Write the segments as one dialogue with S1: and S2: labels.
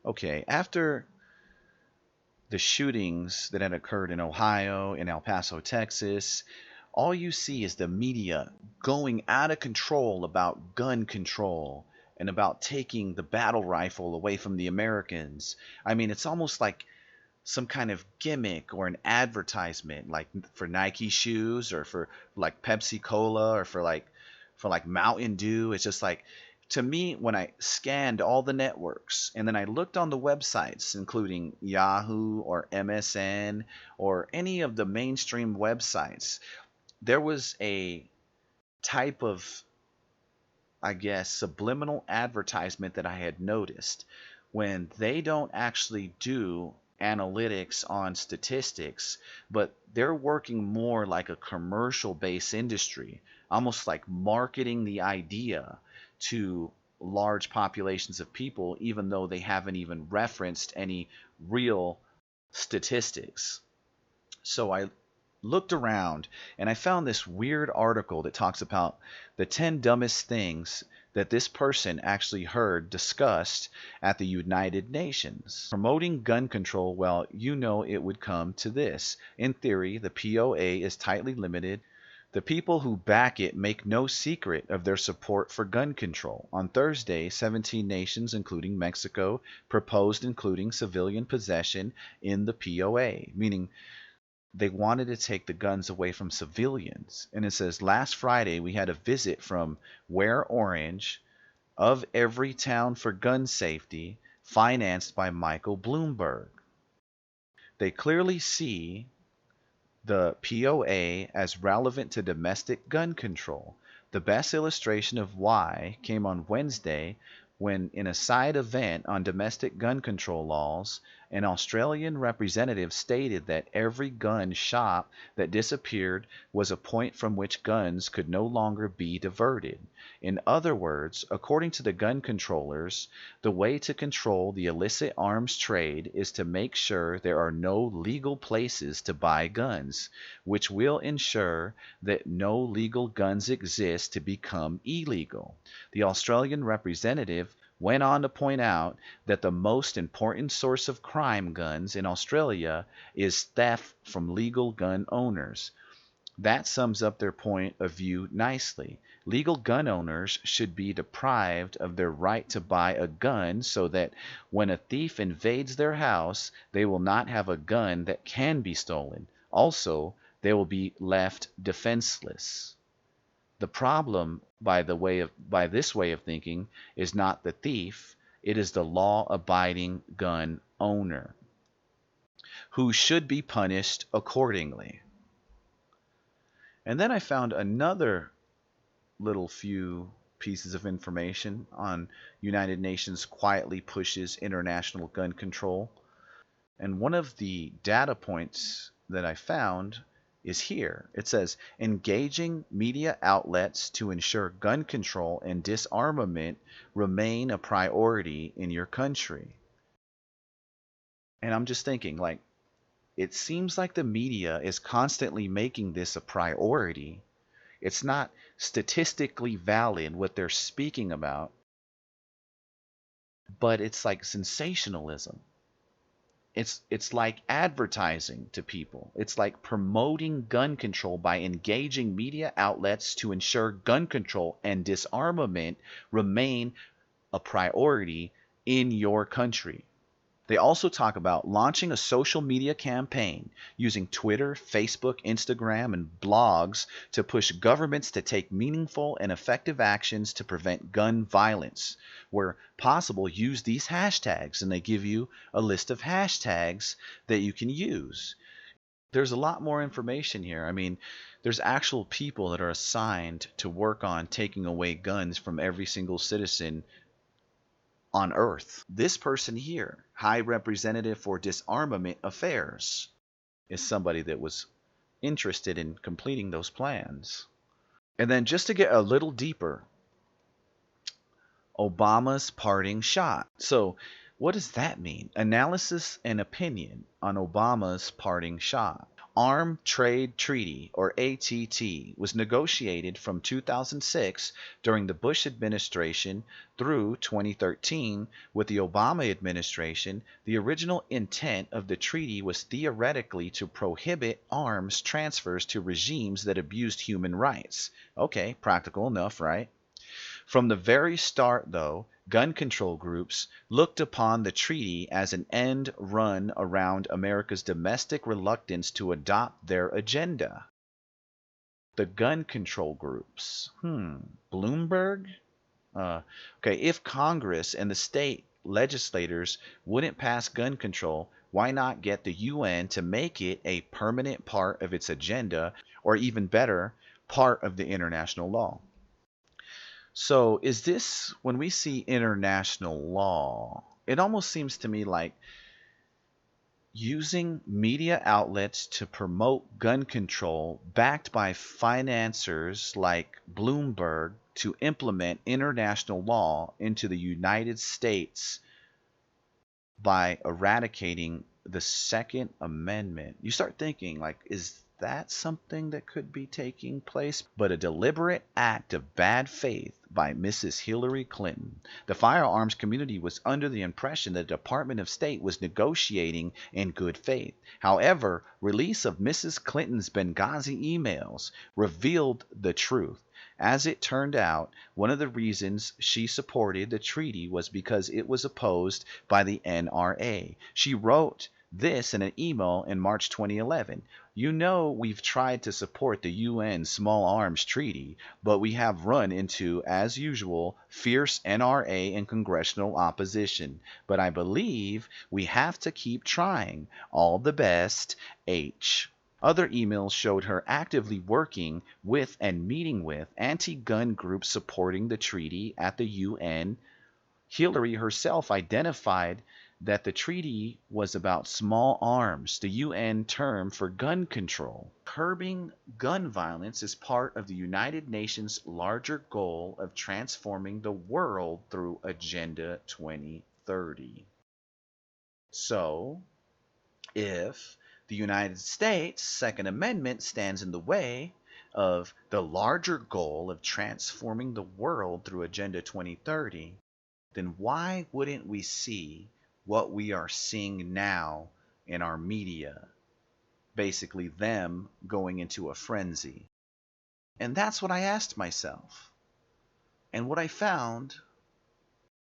S1: Okay, after the shootings that had occurred in Ohio, in El Paso, Texas, all you see is the media going out of control about gun control and about taking the battle rifle away from the Americans. I mean, it's almost like some kind of gimmick or an advertisement, like for Nike shoes or for like Pepsi Cola or for like Mountain Dew. It's just like, to me, when I scanned all the networks and then I looked on the websites, including Yahoo or MSN or any of the mainstream websites, there was a type of, I guess, subliminal advertisement that I had noticed when they don't actually do analytics on statistics, but they're working more like a commercial based industry, almost like marketing the idea to large populations of people, even though they haven't even referenced any real statistics. So I looked around and I found this weird article that talks about the 10 dumbest things that this person actually heard discussed at the United Nations. Promoting gun control, well, you know it would come to this. In theory, the POA is tightly limited. The people who back it make no secret of their support for gun control. On Thursday, 17 nations, including Mexico, proposed including civilian possession in the POA, meaning they wanted to take the guns away from civilians. And it says, last Friday we had a visit from Wear Orange, of every town for gun safety, financed by Michael Bloomberg. They clearly see the POA as relevant to domestic gun control. The best illustration of why came on Wednesday when, in a side event on domestic gun control laws, an Australian representative stated that every gun shop that disappeared was a point from which guns could no longer be diverted. In other words, according to the gun controllers, the way to control the illicit arms trade is to make sure there are no legal places to buy guns, which will ensure that no legal guns exist to become illegal. The Australian representative went on to point out that the most important source of crime guns in Australia is theft from legal gun owners. That sums up their point of view nicely. Legal gun owners should be deprived of their right to buy a gun so that when a thief invades their house, they will not have a gun that can be stolen. Also, they will be left defenseless. The problem by this way of thinking is not the thief, it is the law-abiding gun owner, who should be punished accordingly. And then I found another little few pieces of information on United Nations quietly pushes international gun control. And one of the data points that I found is here. It says engaging media outlets to ensure gun control and disarmament remain a priority in your country. And I'm just thinking, like, it seems like the media is constantly making this a priority. It's not statistically valid what they're speaking about, but it's like sensationalism. It's like advertising to people. It's like promoting gun control by engaging media outlets to ensure gun control and disarmament remain a priority in your country. They also talk about launching a social media campaign using Twitter, Facebook, Instagram, and blogs to push governments to take meaningful and effective actions to prevent gun violence. Where possible, use these hashtags, and they give you a list of hashtags that you can use. There's a lot more information here. I mean, there's actual people that are assigned to work on taking away guns from every single citizen on Earth. This person here, High Representative for Disarmament Affairs, is somebody that was interested in completing those plans. And then just to get a little deeper, Obama's parting shot. So, what does that mean? Analysis and opinion on Obama's parting shot. Arm Trade Treaty, or ATT, was negotiated from 2006 during the Bush administration through 2013 with the Obama administration. The original intent of the treaty was theoretically to prohibit arms transfers to regimes that abused human rights. Okay, practical enough, right? From the very start, though, gun control groups looked upon the treaty as an end run around America's domestic reluctance to adopt their agenda. The gun control groups. Bloomberg? Okay, if Congress and the state legislators wouldn't pass gun control, why not get the UN to make it a permanent part of its agenda, or even better, part of the international law? So, is this when we see international law? It almost seems to me like using media outlets to promote gun control, backed by financiers like Bloomberg, to implement international law into the United States by eradicating the Second Amendment. You start thinking, like, is that something that could be taking place? But a deliberate act of bad faith by Mrs. Hillary Clinton. The firearms community was under the impression that the Department of State was negotiating in good faith. However, release of Mrs. Clinton's Benghazi emails revealed the truth. As it turned out, one of the reasons she supported the treaty was because it was opposed by the NRA. She wrote this in an email in March 2011. You know, we've tried to support the UN Small Arms Treaty, but we have run into, as usual, fierce NRA and congressional opposition. But I believe we have to keep trying. All the best, H. Other emails showed her actively working with and meeting with anti-gun groups supporting the treaty at the UN. Hillary herself identified that the treaty was about small arms, the UN term for gun control. Curbing gun violence is part of the United Nations' larger goal of transforming the world through Agenda 2030. So, if the United States' Second Amendment stands in the way of the larger goal of transforming the world through Agenda 2030, then why wouldn't we see what we are seeing now in our media? Basically, them going into a frenzy. And that's what I asked myself. And what I found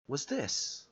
S1: was this.